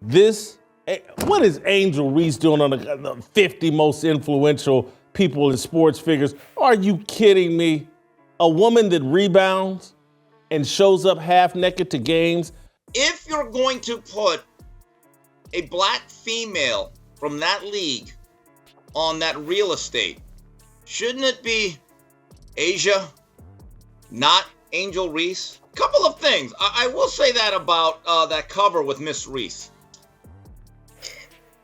This, what is Angel Reese doing on the 50 most influential people in sports figures? Are you kidding me? A woman that rebounds and shows up half naked to games. If you're going to put a black female from that league on that real estate, shouldn't it be Asia, not Angel Reese? Couple of things. I will say that about that cover with Miss Reese.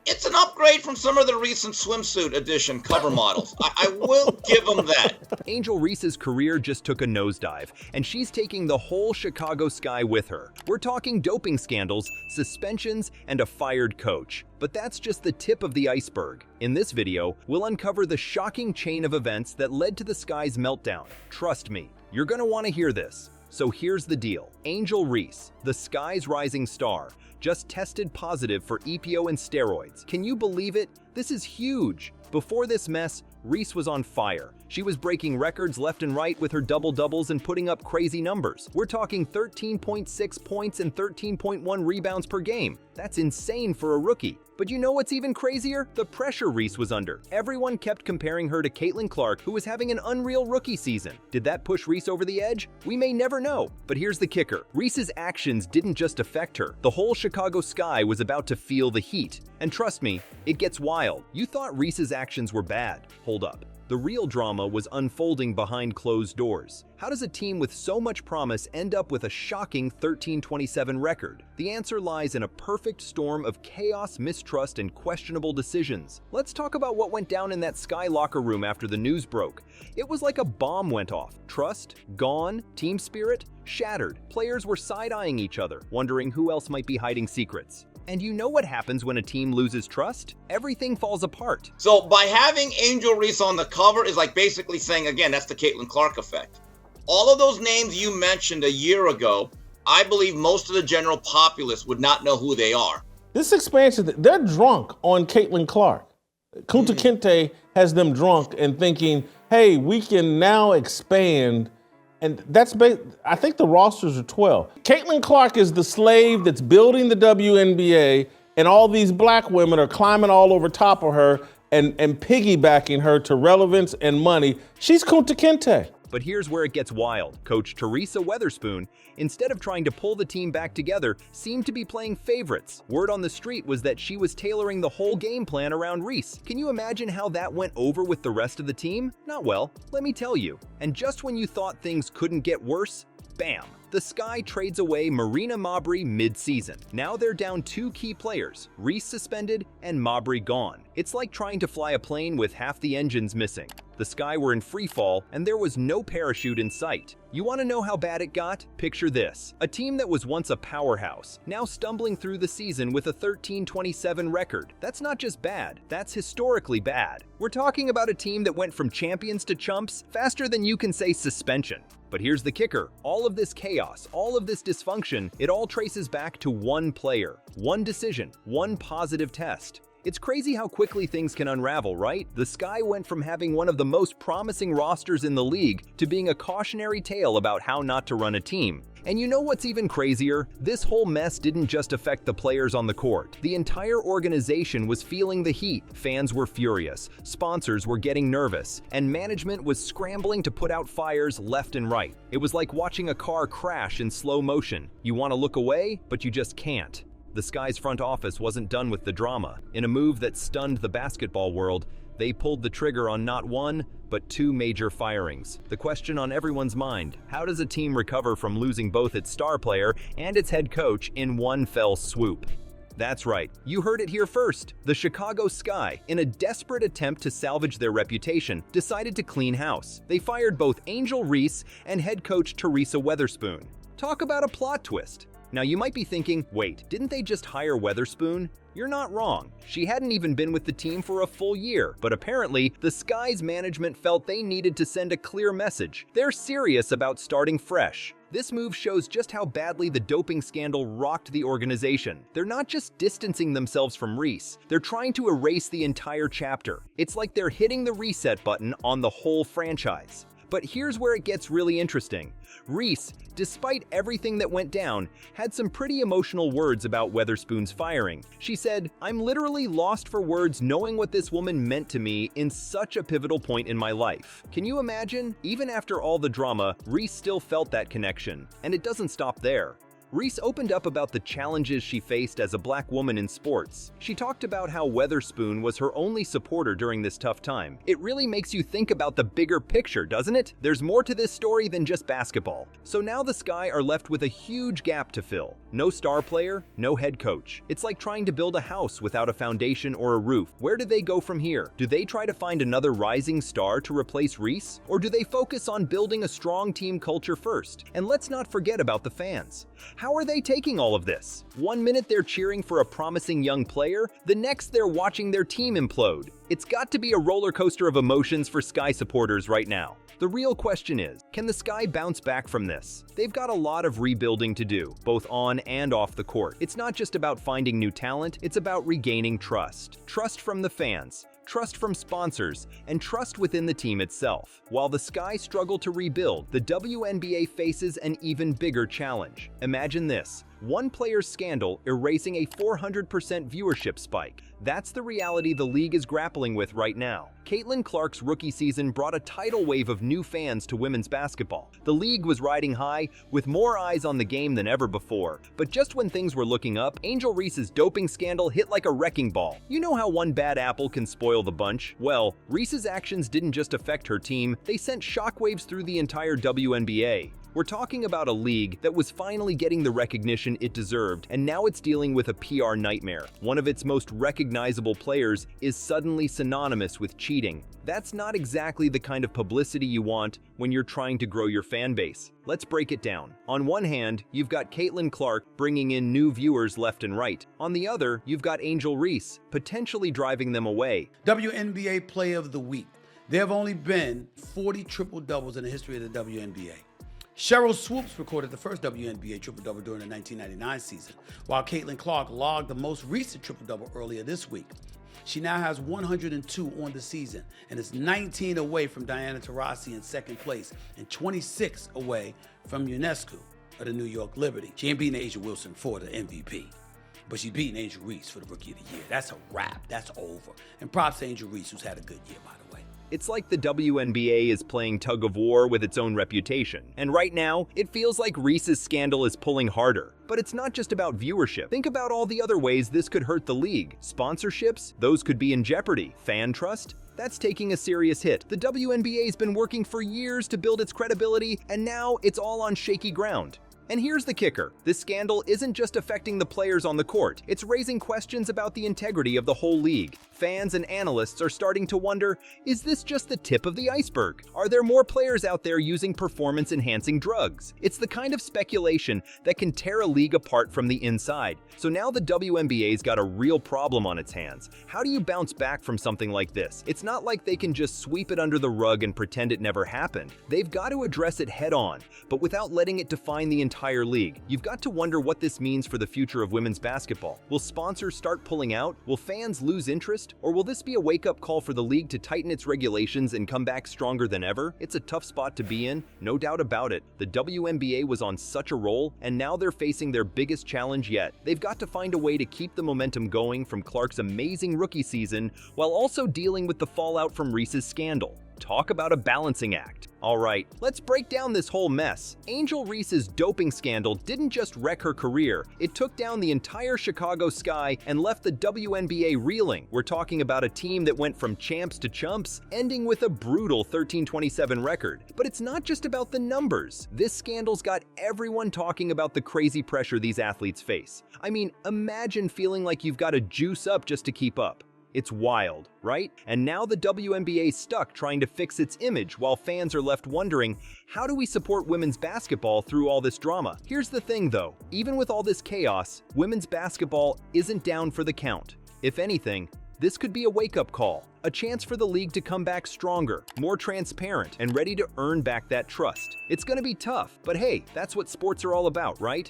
It's an upgrade from some of the recent swimsuit edition cover models. I will give them that. Angel Reese's career just took a nosedive, and she's taking the whole Chicago sky with her. We're talking doping scandals, suspensions, and a fired coach. But that's just the tip of the iceberg. In this video, we'll uncover the shocking chain of events that led to the Sky's meltdown. Trust me, you're gonna want to hear this. So here's the deal. Angel Reese, the Sky's rising star, just tested positive for EPO and steroids. Can you believe it? This is huge. Before this mess, Reese was on fire. She was breaking records left and right with her double-doubles and putting up crazy numbers. We're talking 13.6 points and 13.1 rebounds per game. That's insane for a rookie. But you know what's even crazier? The pressure Reese was under. Everyone kept comparing her to Caitlin Clark, who was having an unreal rookie season. Did that push Reese over the edge? We may never know. But here's the kicker. Reese's actions didn't just affect her. The whole Chicago sky was about to feel the heat. And trust me, it gets wild. You thought Reese's actions were bad. Hold up. The real drama was unfolding behind closed doors. How does a team with so much promise end up with a shocking 13-27 record? The answer lies in a perfect storm of chaos, mistrust, and questionable decisions. Let's talk about what went down in that Sky locker room after the news broke. It was like a bomb went off. Trust, gone, team spirit, shattered. Players were side-eyeing each other, wondering who else might be hiding secrets. And you know what happens when a team loses trust? Everything falls apart. So by having Angel Reese on the cover is like basically saying, again, that's the Caitlin Clark effect. All of those names you mentioned a year ago, I believe most of the general populace would not know who they are. This expansion, they're drunk on Caitlin Clark. Kunta Kinte has them drunk and thinking, hey, we can now expand. And that's, I think the rosters are 12. Caitlin Clark is the slave that's building the WNBA, and all these black women are climbing all over top of her and piggybacking her to relevance and money. She's Kunta Kinte. But here's where it gets wild. Coach Teresa Weatherspoon, instead of trying to pull the team back together, seemed to be playing favorites. Word on the street was that she was tailoring the whole game plan around Reese. Can you imagine how that went over with the rest of the team? Not well, let me tell you. And just when you thought things couldn't get worse, bam! The Sky trades away Marina Mabrey mid-season. Now they're down two key players, Reese suspended and Mabrey gone. It's like trying to fly a plane with half the engines missing. The Sky were in free fall, and there was no parachute in sight. You want to know how bad it got? Picture this. A team that was once a powerhouse, now stumbling through the season with a 13-27 record. That's not just bad, that's historically bad. We're talking about a team that went from champions to chumps faster than you can say suspension. But here's the kicker. All of this chaos, all of this dysfunction, it all traces back to one player, one decision, one positive test. It's crazy how quickly things can unravel, right? The Sky went from having one of the most promising rosters in the league to being a cautionary tale about how not to run a team. And you know what's even crazier? This whole mess didn't just affect the players on the court. The entire organization was feeling the heat. Fans were furious, sponsors were getting nervous, and management was scrambling to put out fires left and right. It was like watching a car crash in slow motion. You want to look away, but you just can't. The Sky's front office wasn't done with the drama. In a move that stunned the basketball world, they pulled the trigger on not one, but two major firings. The question on everyone's mind, how does a team recover from losing both its star player and its head coach in one fell swoop? That's right, you heard it here first. The Chicago Sky, in a desperate attempt to salvage their reputation, decided to clean house. They fired both Angel Reese and head coach Teresa Weatherspoon. Talk about a plot twist. Now you might be thinking, wait, didn't they just hire Weatherspoon? You're not wrong. She hadn't even been with the team for a full year, but apparently, the Sky's management felt they needed to send a clear message. They're serious about starting fresh. This move shows just how badly the doping scandal rocked the organization. They're not just distancing themselves from Reese, they're trying to erase the entire chapter. It's like they're hitting the reset button on the whole franchise. But here's where it gets really interesting. Reese, despite everything that went down, had some pretty emotional words about Weatherspoon's firing. She said, "I'm literally lost for words knowing what this woman meant to me in such a pivotal point in my life." Can you imagine? Even after all the drama, Reese still felt that connection. And it doesn't stop there. Reese opened up about the challenges she faced as a black woman in sports. She talked about how Weatherspoon was her only supporter during this tough time. It really makes you think about the bigger picture, doesn't it? There's more to this story than just basketball. So now the Sky are left with a huge gap to fill. No star player, no head coach. It's like trying to build a house without a foundation or a roof. Where do they go from here? Do they try to find another rising star to replace Reese? Or do they focus on building a strong team culture first? And let's not forget about the fans. How are they taking all of this? One minute they're cheering for a promising young player, the next they're watching their team implode. It's got to be a roller coaster of emotions for Sky supporters right now. The real question is, can the Sky bounce back from this? They've got a lot of rebuilding to do, both on and off the court. It's not just about finding new talent, it's about regaining trust. Trust from the fans, trust from sponsors, and trust within the team itself. While the Sky struggle to rebuild, the WNBA faces an even bigger challenge. Imagine this. One player's scandal erasing a 400% viewership spike. That's the reality the league is grappling with right now. Caitlin Clark's rookie season brought a tidal wave of new fans to women's basketball. The league was riding high, with more eyes on the game than ever before. But just when things were looking up, Angel Reese's doping scandal hit like a wrecking ball. You know how one bad apple can spoil the bunch? Well, Reese's actions didn't just affect her team, they sent shockwaves through the entire WNBA. We're talking about a league that was finally getting the recognition it deserved, and now it's dealing with a PR nightmare. One of its most recognizable players is suddenly synonymous with cheating. That's not exactly the kind of publicity you want when you're trying to grow your fan base. Let's break it down. On one hand, you've got Caitlin Clark bringing in new viewers left and right. On the other, you've got Angel Reese, potentially driving them away. WNBA Player of the Week. There have only been 40 triple-doubles in the history of the WNBA. Cheryl Swoops recorded the first WNBA triple-double during the 1999 season, while Caitlin Clark logged the most recent triple-double earlier this week. She now has 102 on the season and is 19 away from Diana Taurasi in second place and 26 away from UNESCO of the New York Liberty. She ain't beating Asia Wilson for the MVP, but she's beating Angel Reese for the Rookie of the Year. That's a wrap. That's over. And props to Angel Reese, who's had a good year, by the way. It's like the WNBA is playing tug of war with its own reputation. And right now, it feels like Reese's scandal is pulling harder. But it's not just about viewership. Think about all the other ways this could hurt the league. Sponsorships? Those could be in jeopardy. Fan trust? That's taking a serious hit. The WNBA's been working for years to build its credibility, and now it's all on shaky ground. And here's the kicker. This scandal isn't just affecting the players on the court. It's raising questions about the integrity of the whole league. Fans and analysts are starting to wonder, is this just the tip of the iceberg? Are there more players out there using performance-enhancing drugs? It's the kind of speculation that can tear a league apart from the inside. So now the WNBA's got a real problem on its hands. How do you bounce back from something like this? It's not like they can just sweep it under the rug and pretend it never happened. They've got to address it head on, but without letting it define the entire league. You've got to wonder what this means for the future of women's basketball. Will sponsors start pulling out? Will fans lose interest? Or will this be a wake-up call for the league to tighten its regulations and come back stronger than ever? It's a tough spot to be in, no doubt about it. The WNBA was on such a roll, and now they're facing their biggest challenge yet. They've got to find a way to keep the momentum going from Clark's amazing rookie season, while also dealing with the fallout from Reese's scandal. Talk about a balancing act. All right, let's break down this whole mess. Angel Reese's doping scandal didn't just wreck her career, it took down the entire Chicago Sky and left the WNBA reeling. We're talking about a team that went from champs to chumps, ending with a brutal 13-27 record. But it's not just about the numbers. This scandal's got everyone talking about the crazy pressure these athletes face. I mean, imagine feeling like you've got to juice up just to keep up. It's wild, right? And now the WNBA's stuck trying to fix its image while fans are left wondering, how do we support women's basketball through all this drama? Here's the thing though, even with all this chaos, women's basketball isn't down for the count. If anything, this could be a wake-up call, a chance for the league to come back stronger, more transparent, and ready to earn back that trust. It's gonna be tough, but hey, that's what sports are all about, right?